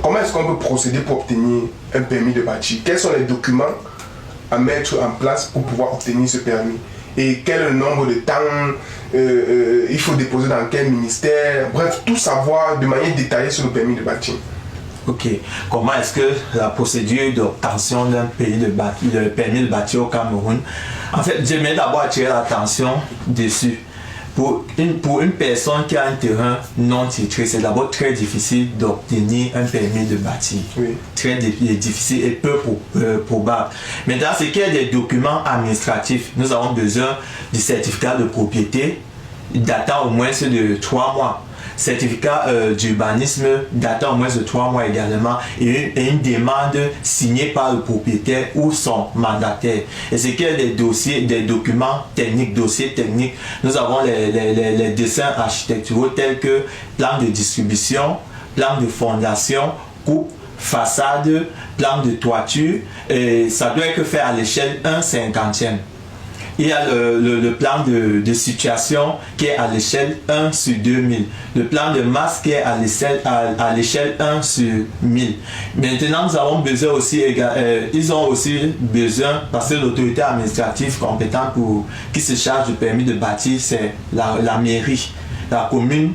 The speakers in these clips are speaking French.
Comment est-ce qu'on peut procéder pour obtenir un permis de bâtir? Quels sont les documents à mettre en place pour pouvoir obtenir ce permis? Et quel est le nombre de temps il faut déposer dans quel ministère? Bref, tout savoir de manière détaillée sur le permis de bâtir. Ok. Comment est-ce que la procédure d'obtention d'un permis de bâtir au Cameroun? En fait, j'aimerais d'abord attirer l'attention dessus. Pour une personne qui a un terrain non titré, c'est d'abord très difficile d'obtenir un permis de bâtir. Oui. Très difficile et peu probable. Maintenant, c'est qu'il y a des documents administratifs. Nous avons besoin du certificat de propriété datant au moins de 3 mois. Certificat d'urbanisme datant au moins de 3 mois également et une demande signée par le propriétaire ou son mandataire. Et c'est qu'il y a des documents techniques, dossiers techniques. Nous avons les dessins architecturaux tels que plan de distribution, plan de fondation, coupe, façade, plan de toiture. Et ça doit être fait à l'échelle 1/50. Il y a le plan de situation qui est à l'échelle 1 sur 2000. Le plan de masse qui est à l'échelle 1 sur 1000. Maintenant, nous avons besoin aussi, ils ont aussi besoin, parce que l'autorité administrative compétente qui se charge du permis de bâtir, c'est la mairie, la commune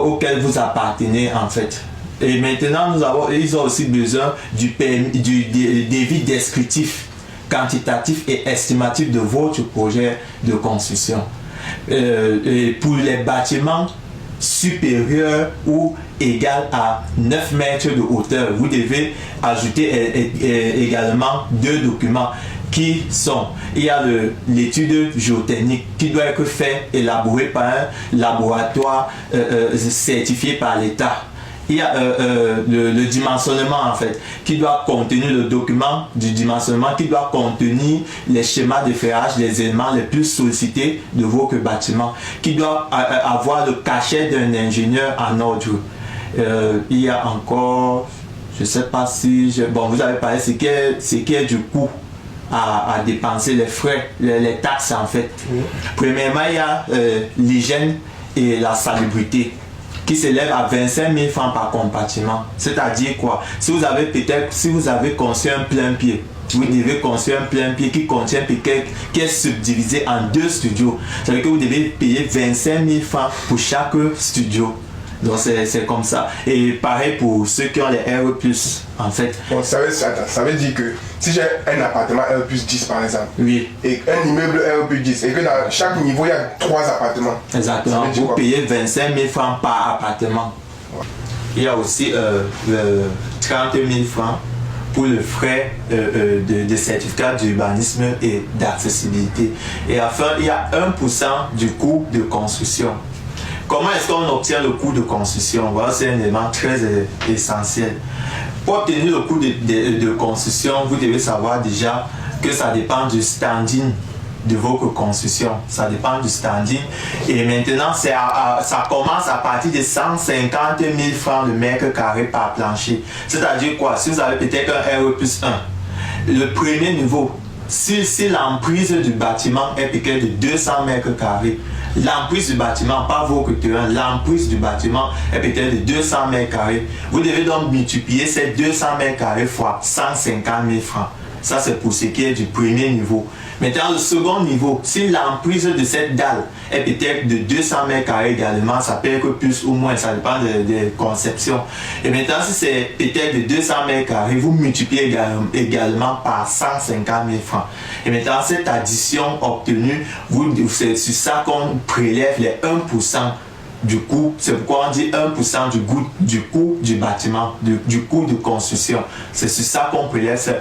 auquel vous appartenez en fait. Et maintenant, ils ont aussi besoin du devis descriptif, quantitatif et estimatif de votre projet de construction. Et pour les bâtiments supérieurs ou égal à 9 mètres de hauteur, vous devez ajouter également 2 documents qui sont, il y a l'étude géotechnique qui doit être élaborée par un laboratoire certifié par l'État. Il y a le dimensionnement en fait, qui doit contenir le document du dimensionnement, qui doit contenir les schémas de ferrage, les éléments les plus sollicités de votre bâtiment, qui doit avoir le cachet d'un ingénieur en ordre. Il y a encore, je ne sais pas si, bon vous avez parlé, ce qui est du coût à dépenser, les frais, les taxes en fait. Premièrement, il y a l'hygiène et la salubrité, qui s'élève à 25 000 francs par compartiment. C'est-à-dire quoi? Si vous avez conçu un plein pied, vous devez construire un plein pied qui contient qui est subdivisé en 2 studios. Ça veut dire que vous devez payer 25 000 francs pour chaque studio. Donc c'est comme ça. Et pareil pour ceux qui ont les RE+, en fait. Bon, ça veut dire que si j'ai un appartement RE+10 par exemple, oui, et un immeuble RE+10, et que dans chaque niveau il y a 3 appartements. Exactement. Vous payez 25 000 francs par appartement. Ouais. Il y a aussi 30 000 francs pour le frais de certificat d'urbanisme et d'accessibilité. Et enfin, il y a 1% du coût de construction. Comment est-ce qu'on obtient le coût de construction? Voilà, c'est un élément très essentiel. Pour obtenir le coût de construction, vous devez savoir déjà que ça dépend du standing de votre construction. Ça dépend du standing. Et maintenant, ça commence à partir de 150 000 francs le mètre carré par plancher. C'est-à-dire quoi? Si vous avez peut-être un RE+1, le premier niveau, si l'emprise du bâtiment est peut-être de 200 mètres carrés, l'emprise du bâtiment, pas votre terrain, l'emprise du bâtiment est peut-être de 200 mètres carrés. Vous devez donc multiplier ces 200 mètres carrés fois 150 000 francs. Ça, c'est pour ce qui est du premier niveau. Maintenant, le second niveau, si l'emprise de cette dalle est peut-être de 200 mètres carrés également, ça peut être plus ou moins, ça dépend des conceptions. Et maintenant, si c'est peut-être de 200 mètres carrés, vous multipliez également par 150 000 francs. Et maintenant, cette addition obtenue, c'est sur ça qu'on prélève les 1% du coût. C'est pourquoi on dit 1% du coût du bâtiment, du coût de construction. C'est sur ça qu'on prélève ces 1%.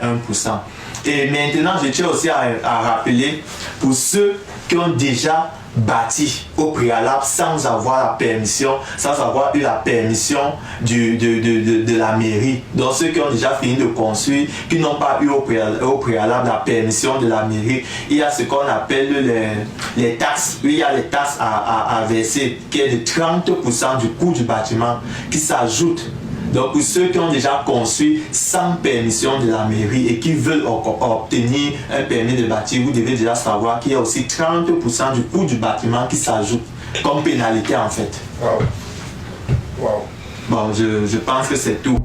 Et maintenant, je tiens aussi à rappeler pour ceux qui ont déjà bâti au préalable sans avoir la permission, sans avoir eu la permission de la mairie. Donc ceux qui ont déjà fini de construire, qui n'ont pas eu au préalable la permission de la mairie, il y a ce qu'on appelle les taxes. Il y a les taxes à verser qui est de 30% du coût du bâtiment qui s'ajoute. Donc pour ceux qui ont déjà construit sans permission de la mairie et qui veulent obtenir un permis de bâtir, vous devez déjà savoir qu'il y a aussi 30% du coût du bâtiment qui s'ajoute comme pénalité en fait. Wow. Wow. Bon, je pense que c'est tout.